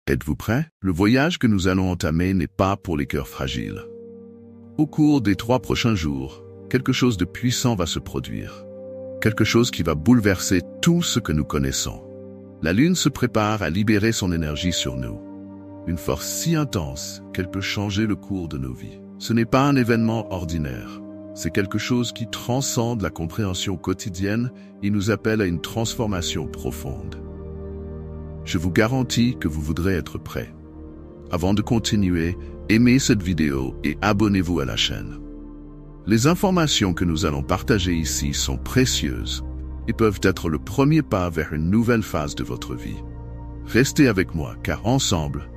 Êtes-vous prêts? Le voyage que nous allons entamer n'est pas pour les cœurs fragiles. Au cours des 3 prochains jours, quelque chose de puissant va se produire. Quelque chose qui va bouleverser tout ce que nous connaissons. La Lune se prépare à libérer son énergie sur nous. Une force si intense qu'elle peut changer le cours de nos vies. Ce n'est pas un événement ordinaire. C'est quelque chose qui transcende la compréhension quotidienne et nous appelle à une transformation profonde. Je vous garantis que vous voudrez être prêt. Avant de continuer, aimez cette vidéo et abonnez-vous à la chaîne. Les informations que nous allons partager ici sont précieuses et peuvent être le premier pas vers une nouvelle phase de votre vie. Restez avec moi car ensemble,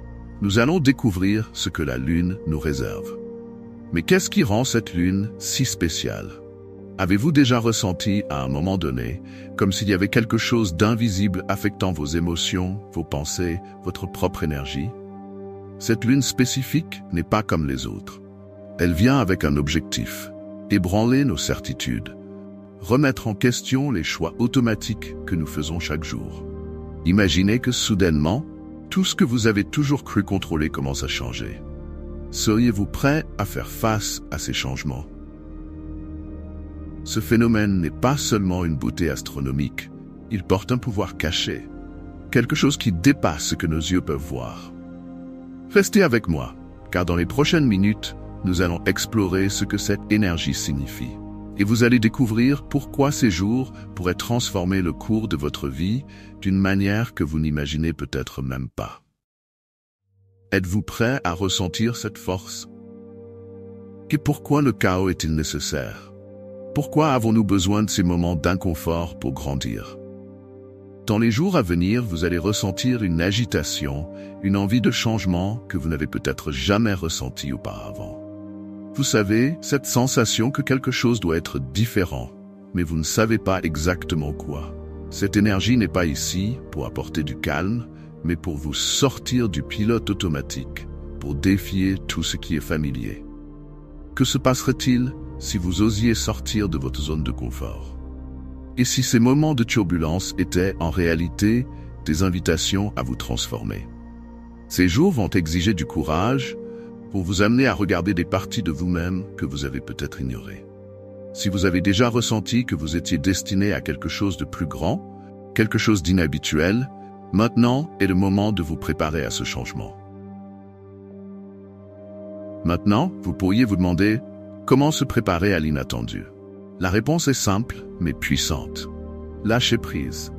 nous allons découvrir ce que la Lune nous réserve. Mais qu'est-ce qui rend cette Lune si spéciale? Avez-vous déjà ressenti à un moment donné, comme s'il y avait quelque chose d'invisible affectant vos émotions, vos pensées, votre propre énergie? Cette Lune spécifique n'est pas comme les autres. Elle vient avec un objectif, ébranler nos certitudes, remettre en question les choix automatiques que nous faisons chaque jour. Imaginez que soudainement, tout ce que vous avez toujours cru contrôler commence à changer. Seriez-vous prêt à faire face à ces changements? Ce phénomène n'est pas seulement une beauté astronomique, il porte un pouvoir caché, quelque chose qui dépasse ce que nos yeux peuvent voir. Restez avec moi, car dans les prochaines minutes, nous allons explorer ce que cette énergie signifie. Et vous allez découvrir pourquoi ces jours pourraient transformer le cours de votre vie d'une manière que vous n'imaginez peut-être même pas. Êtes-vous prêt à ressentir cette force? Et pourquoi le chaos est-il nécessaire? Pourquoi avons-nous besoin de ces moments d'inconfort pour grandir? Dans les jours à venir, vous allez ressentir une agitation, une envie de changement que vous n'avez peut-être jamais ressentie auparavant. Vous savez, cette sensation que quelque chose doit être différent, mais vous ne savez pas exactement quoi. Cette énergie n'est pas ici pour apporter du calme, mais pour vous sortir du pilote automatique, pour défier tout ce qui est familier. Que se passerait-il si vous osiez sortir de votre zone de confort? Et si ces moments de turbulence étaient en réalité des invitations à vous transformer? Ces jours vont exiger du courage pour vous amener à regarder des parties de vous-même que vous avez peut-être ignorées. Si vous avez déjà ressenti que vous étiez destiné à quelque chose de plus grand, quelque chose d'inhabituel, maintenant est le moment de vous préparer à ce changement. Maintenant, vous pourriez vous demander comment se préparer à l'inattendu. La réponse est simple, mais puissante. Lâchez prise.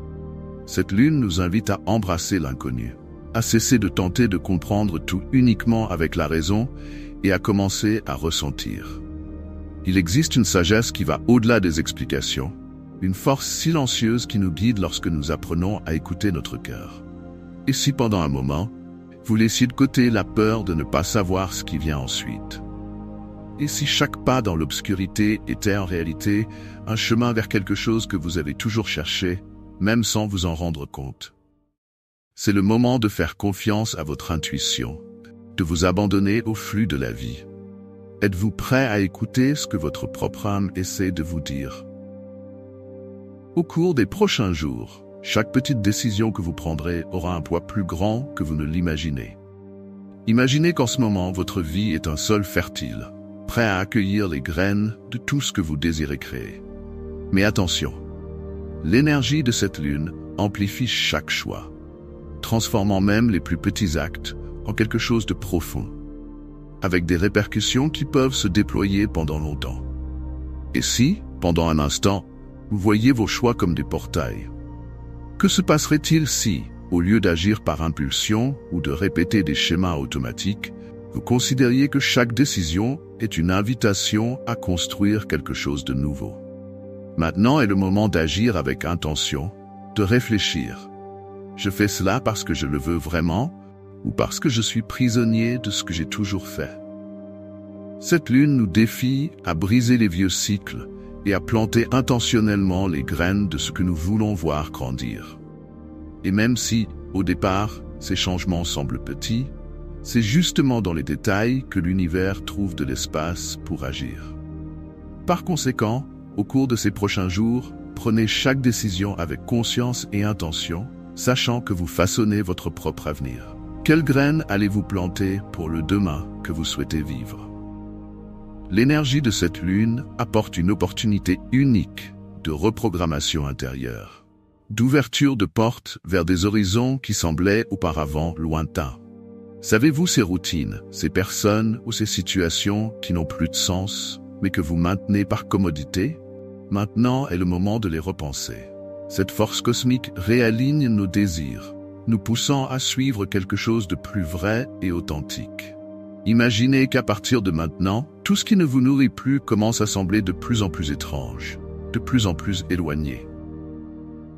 Cette Lune nous invite à embrasser l'inconnu, à cesser de tenter de comprendre tout uniquement avec la raison et à commencer à ressentir. Il existe une sagesse qui va au-delà des explications, une force silencieuse qui nous guide lorsque nous apprenons à écouter notre cœur. Et si pendant un moment, vous laissiez de côté la peur de ne pas savoir ce qui vient ensuite? Et si chaque pas dans l'obscurité était en réalité un chemin vers quelque chose que vous avez toujours cherché, même sans vous en rendre compte? C'est le moment de faire confiance à votre intuition, de vous abandonner au flux de la vie. Êtes-vous prêt à écouter ce que votre propre âme essaie de vous dire? Au cours des prochains jours, chaque petite décision que vous prendrez aura un poids plus grand que vous ne l'imaginez. Imaginez qu'en ce moment, votre vie est un sol fertile, prêt à accueillir les graines de tout ce que vous désirez créer. Mais attention, l'énergie de cette Lune amplifie chaque choix, transformant même les plus petits actes en quelque chose de profond, avec des répercussions qui peuvent se déployer pendant longtemps. Et si, pendant un instant, vous voyez vos choix comme des portails? Que se passerait-il si, au lieu d'agir par impulsion ou de répéter des schémas automatiques, vous considériez que chaque décision est une invitation à construire quelque chose de nouveau? Maintenant est le moment d'agir avec intention, de réfléchir. Je fais cela parce que je le veux vraiment ou parce que je suis prisonnier de ce que j'ai toujours fait? Cette Lune nous défie à briser les vieux cycles et à planter intentionnellement les graines de ce que nous voulons voir grandir. Et même si, au départ, ces changements semblent petits, c'est justement dans les détails que l'univers trouve de l'espace pour agir. Par conséquent, au cours de ces prochains jours, prenez chaque décision avec conscience et intention, sachant que vous façonnez votre propre avenir. Quelle graine allez-vous planter pour le demain que vous souhaitez vivre? L'énergie de cette lune apporte une opportunité unique de reprogrammation intérieure, d'ouverture de portes vers des horizons qui semblaient auparavant lointains. Savez-vous ces routines, ces personnes ou ces situations qui n'ont plus de sens, mais que vous maintenez par commodité? Maintenant est le moment de les repenser. Cette force cosmique réaligne nos désirs, nous poussant à suivre quelque chose de plus vrai et authentique. Imaginez qu'à partir de maintenant, tout ce qui ne vous nourrit plus commence à sembler de plus en plus étrange, de plus en plus éloigné.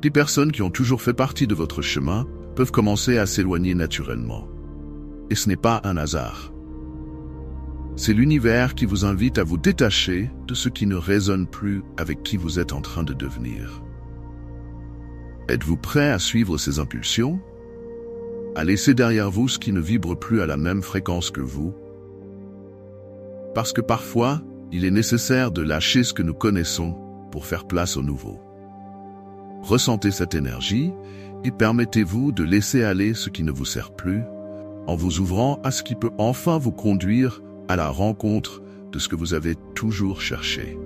Les personnes qui ont toujours fait partie de votre chemin peuvent commencer à s'éloigner naturellement. Et ce n'est pas un hasard. C'est l'univers qui vous invite à vous détacher de ce qui ne résonne plus avec qui vous êtes en train de devenir. Êtes-vous prêt à suivre ces impulsions? À laisser derrière vous ce qui ne vibre plus à la même fréquence que vous? Parce que parfois, il est nécessaire de lâcher ce que nous connaissons pour faire place au nouveau. Ressentez cette énergie et permettez-vous de laisser aller ce qui ne vous sert plus, en vous ouvrant à ce qui peut enfin vous conduire à la rencontre de ce que vous avez toujours cherché.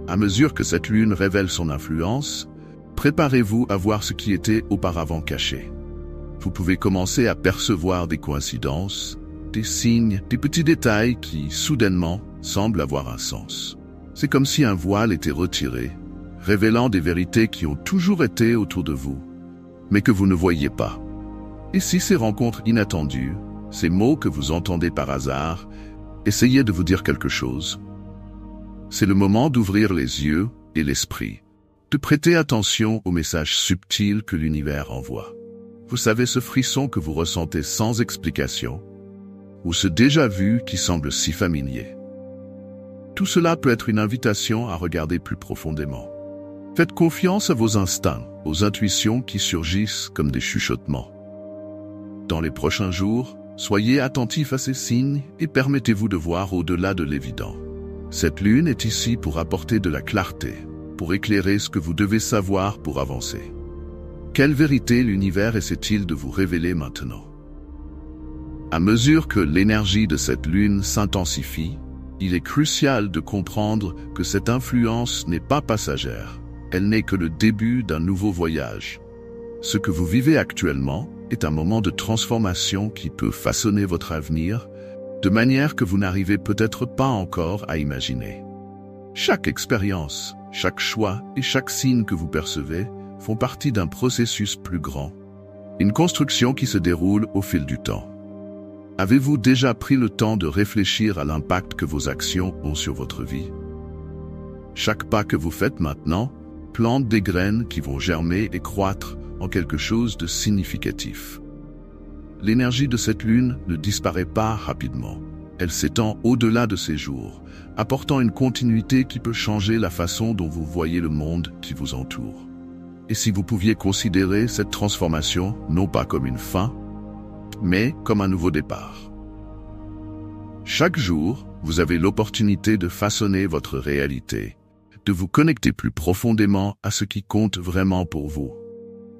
À mesure que cette lune révèle son influence, préparez-vous à voir ce qui était auparavant caché. Vous pouvez commencer à percevoir des coïncidences, des signes, des petits détails qui, soudainement, semblent avoir un sens. C'est comme si un voile était retiré, révélant des vérités qui ont toujours été autour de vous, mais que vous ne voyiez pas. Et si ces rencontres inattendues, ces mots que vous entendez par hasard, essayaient de vous dire quelque chose? C'est le moment d'ouvrir les yeux et l'esprit, de prêter attention aux messages subtils que l'univers envoie. Vous savez ce frisson que vous ressentez sans explication, ou ce déjà-vu qui semble si familier. Tout cela peut être une invitation à regarder plus profondément. Faites confiance à vos instincts, aux intuitions qui surgissent comme des chuchotements. Dans les prochains jours, soyez attentifs à ces signes et permettez-vous de voir au-delà de l'évident. Cette lune est ici pour apporter de la clarté, pour éclairer ce que vous devez savoir pour avancer. Quelle vérité l'univers essaie-t-il de vous révéler maintenant? À mesure que l'énergie de cette lune s'intensifie, il est crucial de comprendre que cette influence n'est pas passagère. Elle n'est que le début d'un nouveau voyage. Ce que vous vivez actuellement est un moment de transformation qui peut façonner votre avenir de manière que vous n'arrivez peut-être pas encore à imaginer. Chaque expérience, chaque choix et chaque signe que vous percevez font partie d'un processus plus grand, une construction qui se déroule au fil du temps. Avez-vous déjà pris le temps de réfléchir à l'impact que vos actions ont sur votre vie? Chaque pas que vous faites maintenant plante des graines qui vont germer et croître en quelque chose de significatif. L'énergie de cette lune ne disparaît pas rapidement. Elle s'étend au-delà de ces jours, apportant une continuité qui peut changer la façon dont vous voyez le monde qui vous entoure. Et si vous pouviez considérer cette transformation non pas comme une fin, mais comme un nouveau départ. Chaque jour, vous avez l'opportunité de façonner votre réalité, de vous connecter plus profondément à ce qui compte vraiment pour vous.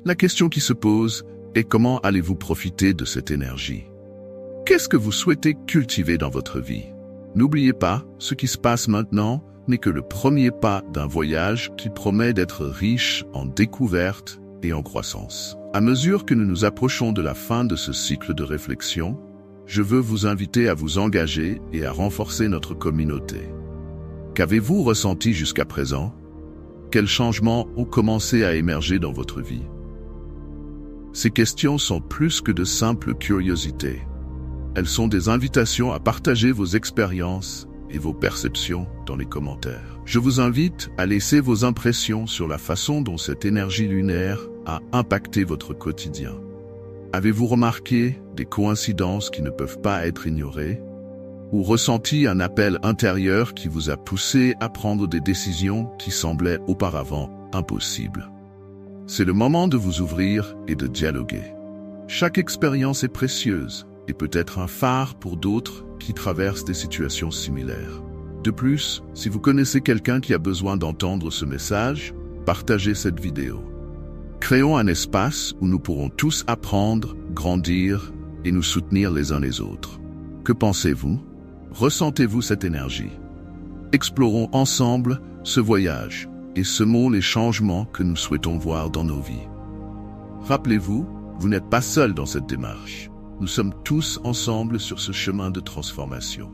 La question qui se pose est comment allez-vous profiter de cette énergie? Qu'est-ce que vous souhaitez cultiver dans votre vie? N'oubliez pas, ce qui se passe maintenant n'est que le premier pas d'un voyage qui promet d'être riche en découvertes et en croissance. À mesure que nous nous approchons de la fin de ce cycle de réflexion, je veux vous inviter à vous engager et à renforcer notre communauté. Qu'avez-vous ressenti jusqu'à présent? Quels changements ont commencé à émerger dans votre vie? Ces questions sont plus que de simples curiosités. Elles sont des invitations à partager vos expériences et vos perceptions dans les commentaires. Je vous invite à laisser vos impressions sur la façon dont cette énergie lunaire a impacté votre quotidien. Avez-vous remarqué des coïncidences qui ne peuvent pas être ignorées? Ou ressenti un appel intérieur qui vous a poussé à prendre des décisions qui semblaient auparavant impossibles? C'est le moment de vous ouvrir et de dialoguer. Chaque expérience est précieuse et peut être un phare pour d'autres qui traversent des situations similaires. De plus, si vous connaissez quelqu'un qui a besoin d'entendre ce message, partagez cette vidéo. Créons un espace où nous pourrons tous apprendre, grandir et nous soutenir les uns les autres. Que pensez-vous? Ressentez-vous cette énergie? Explorons ensemble ce voyage et semons les changements que nous souhaitons voir dans nos vies. Rappelez-vous, vous n'êtes pas seul dans cette démarche. Nous sommes tous ensemble sur ce chemin de transformation.